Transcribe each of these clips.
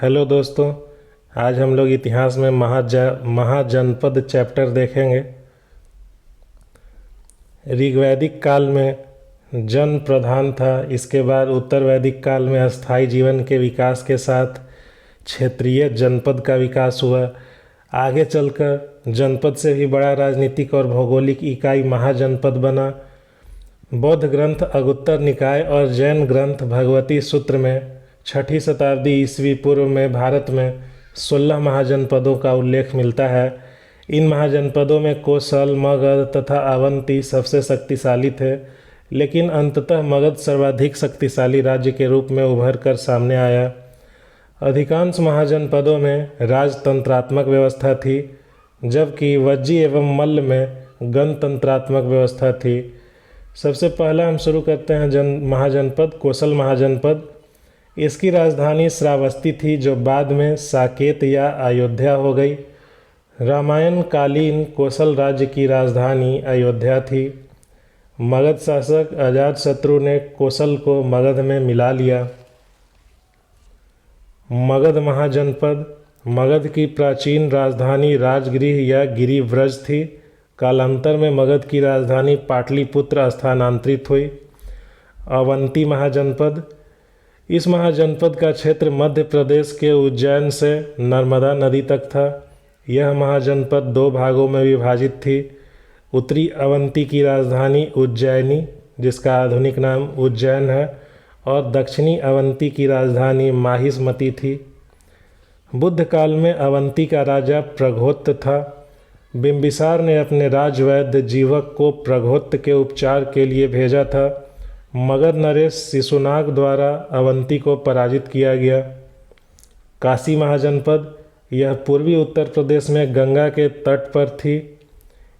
Hello दोस्तों। आज हम लोग इतिहास में महाजनपद चैप्टर देखेंगे। ऋग्वैदिक काल में जन प्रधान था। इसके बाद उत्तर वैदिक काल में अस्थायी जीवन के विकास के साथ क्षेत्रीय जनपद का विकास हुआ। आगे चलकर जनपद से भी बड़ा राजनीतिक और भौगोलिक इकाई महाजनपद बना। बौद्ध ग्रंथ अगुत्तर निकाय और जैन ग्रंथ भगवती सूत्र में 6ठी शताब्दी ईस्वी पूर्व में भारत में 16 महाजनपदों का उल्लेख मिलता है। इन महाजनपदों में कोसल, मगध तथा अवंती सबसे शक्तिशाली थे, लेकिन अंततः मगध सर्वाधिक शक्तिशाली राज्य के रूप में उभर कर सामने आया। अधिकांश महाजनपदों में राजतंत्रात्मक व्यवस्था थी, जबकि वज्जी एवं मल्ल में गणतंत्रात्मक व्यवस्था थी। सबसे पहला हम शुरू करते हैं महाजनपद कोसल महाजनपद। इसकी राजधानी श्रावस्ती थी, जो बाद में साकेत या अयोध्या हो गई। रामायण कालीन कोसल राज्य की राजधानी अयोध्या थी। मगध शासक अजातशत्रु ने कोसल को मगध में मिला लिया। मगध महाजनपद मगध की प्राचीन राजधानी राजगृह या गिरिव्रज थी। कालांतर में मगध की राजधानी पाटलिपुत्र स्थानांतरित हुई। अवंती महाजनपद इस महाजनपद का क्षेत्र मध्य प्रदेश के उज्जैन से नर्मदा नदी तक था। यह महाजनपद 2 भागों में विभाजित थी। उत्तरी अवंती की राजधानी उज्जैनी, जिसका आधुनिक नाम उज्जैन है, और दक्षिणी अवंती की राजधानी माहिष्मती थी। बुद्ध काल में अवंती का राजा प्रघोत्त था। बिंबिसार ने अपने राजवैद्य जीवक को प्रघोत्त के उपचार के लिए भेजा था, मगर नरेश शिशुनाग द्वारा अवंती को पराजित किया गया। काशी महाजनपद यह पूर्वी उत्तर प्रदेश में गंगा के तट पर थी।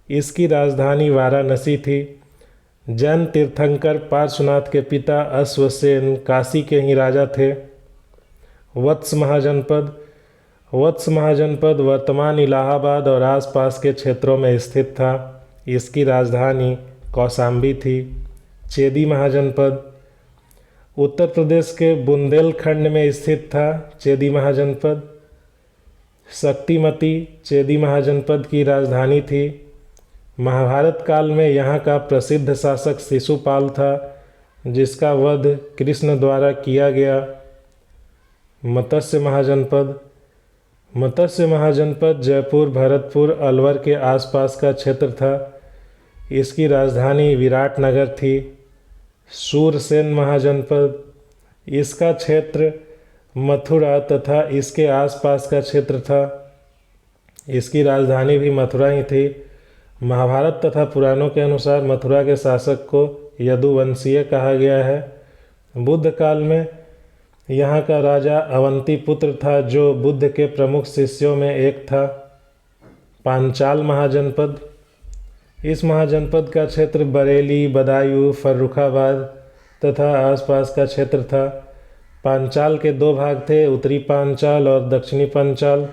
इसकी राजधानी वाराणसी थी। जैन तीर्थंकर पार्श्वनाथ के पिता अश्वसेन काशी के ही राजा थे। वत्स महाजनपद वर्तमान इलाहाबाद और आसपास के क्षेत्रों में स्थित था। इसकी राजधानी कौशाम्बी थी। चेदी महाजनपद उत्तर प्रदेश के बुंदेलखंड में स्थित था। चेदी महाजनपद शक्तिमती चेदी महाजनपद की राजधानी थी। महाभारत काल में यहाँ का प्रसिद्ध शासक शिशुपाल था, जिसका वध कृष्ण द्वारा किया गया। मत्स्य महाजनपद जयपुर, भरतपुर, अलवर के आसपास का क्षेत्र था। इसकी राजधानी विराटनगर थी। शूरसेन महाजनपद इसका क्षेत्र मथुरा तथा इसके आसपास का क्षेत्र था। इसकी राजधानी भी मथुरा ही थी। महाभारत तथा पुराणों के अनुसार मथुरा के शासक को यदुवंशीय कहा गया है। बुद्ध काल में यहाँ का राजा अवंती पुत्र था, जो बुद्ध के प्रमुख शिष्यों में एक था। पांचाल महाजनपद इस महाजनपद का क्षेत्र बरेली, बदायूं, फर्रुखाबाद तथा आसपास का क्षेत्र था। पांचाल के 2 भाग थे, उत्तरी पांचाल और दक्षिणी पांचाल।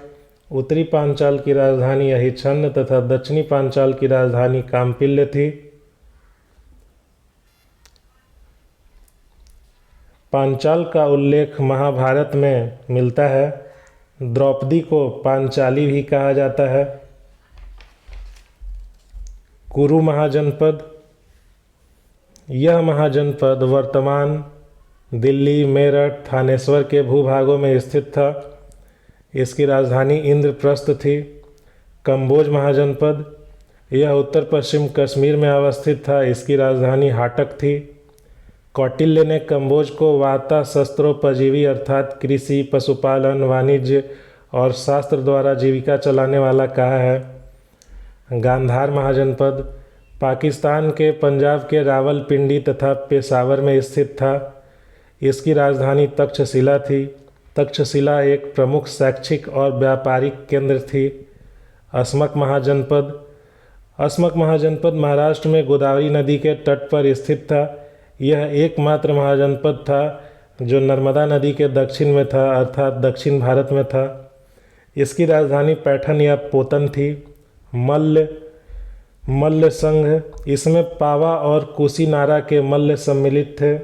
उत्तरी पांचाल की राजधानी अहिच्छन्न तथा दक्षिणी पांचाल की राजधानी काम्पिल्य थी। पांचाल का उल्लेख महाभारत में मिलता है। द्रौपदी को पांचाली भी कहा जाता है। कुरु महाजनपद यह महाजनपद वर्तमान दिल्ली, मेरठ, थानेश्वर के भूभागों में स्थित था। इसकी राजधानी इंद्रप्रस्थ थी। कंबोज महाजनपद यह उत्तर पश्चिम कश्मीर में अवस्थित था। इसकी राजधानी हाटक थी। कौटिल्य ने कंबोज को वार्ता शस्त्रोपजीवी अर्थात कृषि, पशुपालन, वाणिज्य और शास्त्र द्वारा जीविका चलाने वाला कहा है। गांधार महाजनपद पाकिस्तान के पंजाब के रावलपिंडी तथा पेशावर में स्थित था। इसकी राजधानी तक्षशिला थी। तक्षशिला एक प्रमुख शैक्षिक और व्यापारिक केंद्र थी। अस्मक महाजनपद महाराष्ट्र में गोदावरी नदी के तट पर स्थित था। यह एकमात्र महाजनपद था जो नर्मदा नदी के दक्षिण में था, अर्थात दक्षिण भारत में था। इसकी राजधानी पैठन या पोतन थी। मल्ल संघ इसमें पावा और कुशीनारा के मल्ल सम्मिलित थे।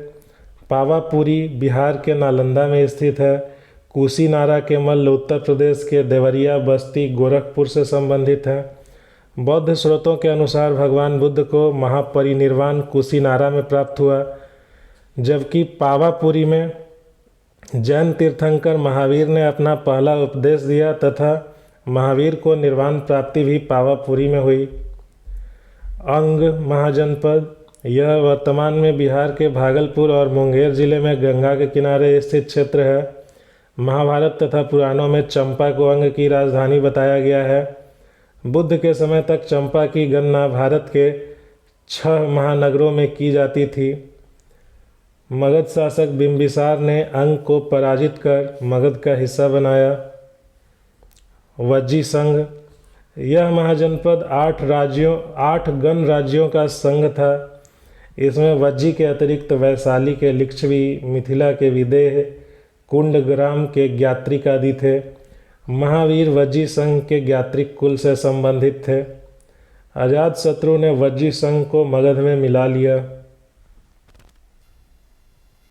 पावापुरी बिहार के नालंदा में स्थित है। कुशीनारा के मल्ल उत्तर प्रदेश के देवरिया, बस्ती, गोरखपुर से संबंधित हैं। बौद्ध स्रोतों के अनुसार भगवान बुद्ध को महापरिनिर्वाण कुशीनारा में प्राप्त हुआ, जबकि पावापुरी में जैन तीर्थंकर महावीर ने अपना पहला उपदेश दिया तथा महावीर को निर्वाण प्राप्ति भी पावापुरी में हुई। अंग महाजनपद, यह वर्तमान में बिहार के भागलपुर और मुंगेर जिले में गंगा के किनारे स्थित क्षेत्र है। महाभारत तथा पुराणों में चंपा को अंग की राजधानी बताया गया है। बुद्ध के समय तक चंपा की गणना भारत के 6 महानगरों में की जाती थी। मगध शासक बिंबिसार ने अंग को पराजित कर मगध का हिस्सा बनाया। वज्जी संघ, यह महाजनपद 8 गण राज्यों का संघ था। इसमें वज्जी के अतिरिक्त वैशाली के लिच्छवी, मिथिला के विदेह, कुंडग्राम के ज्ञात्रिक आदि थे। महावीर वज्जी संघ के ज्ञात्रिक कुल से संबंधित थे। अजातशत्रु ने वज्जी संघ को मगध में मिला लिया।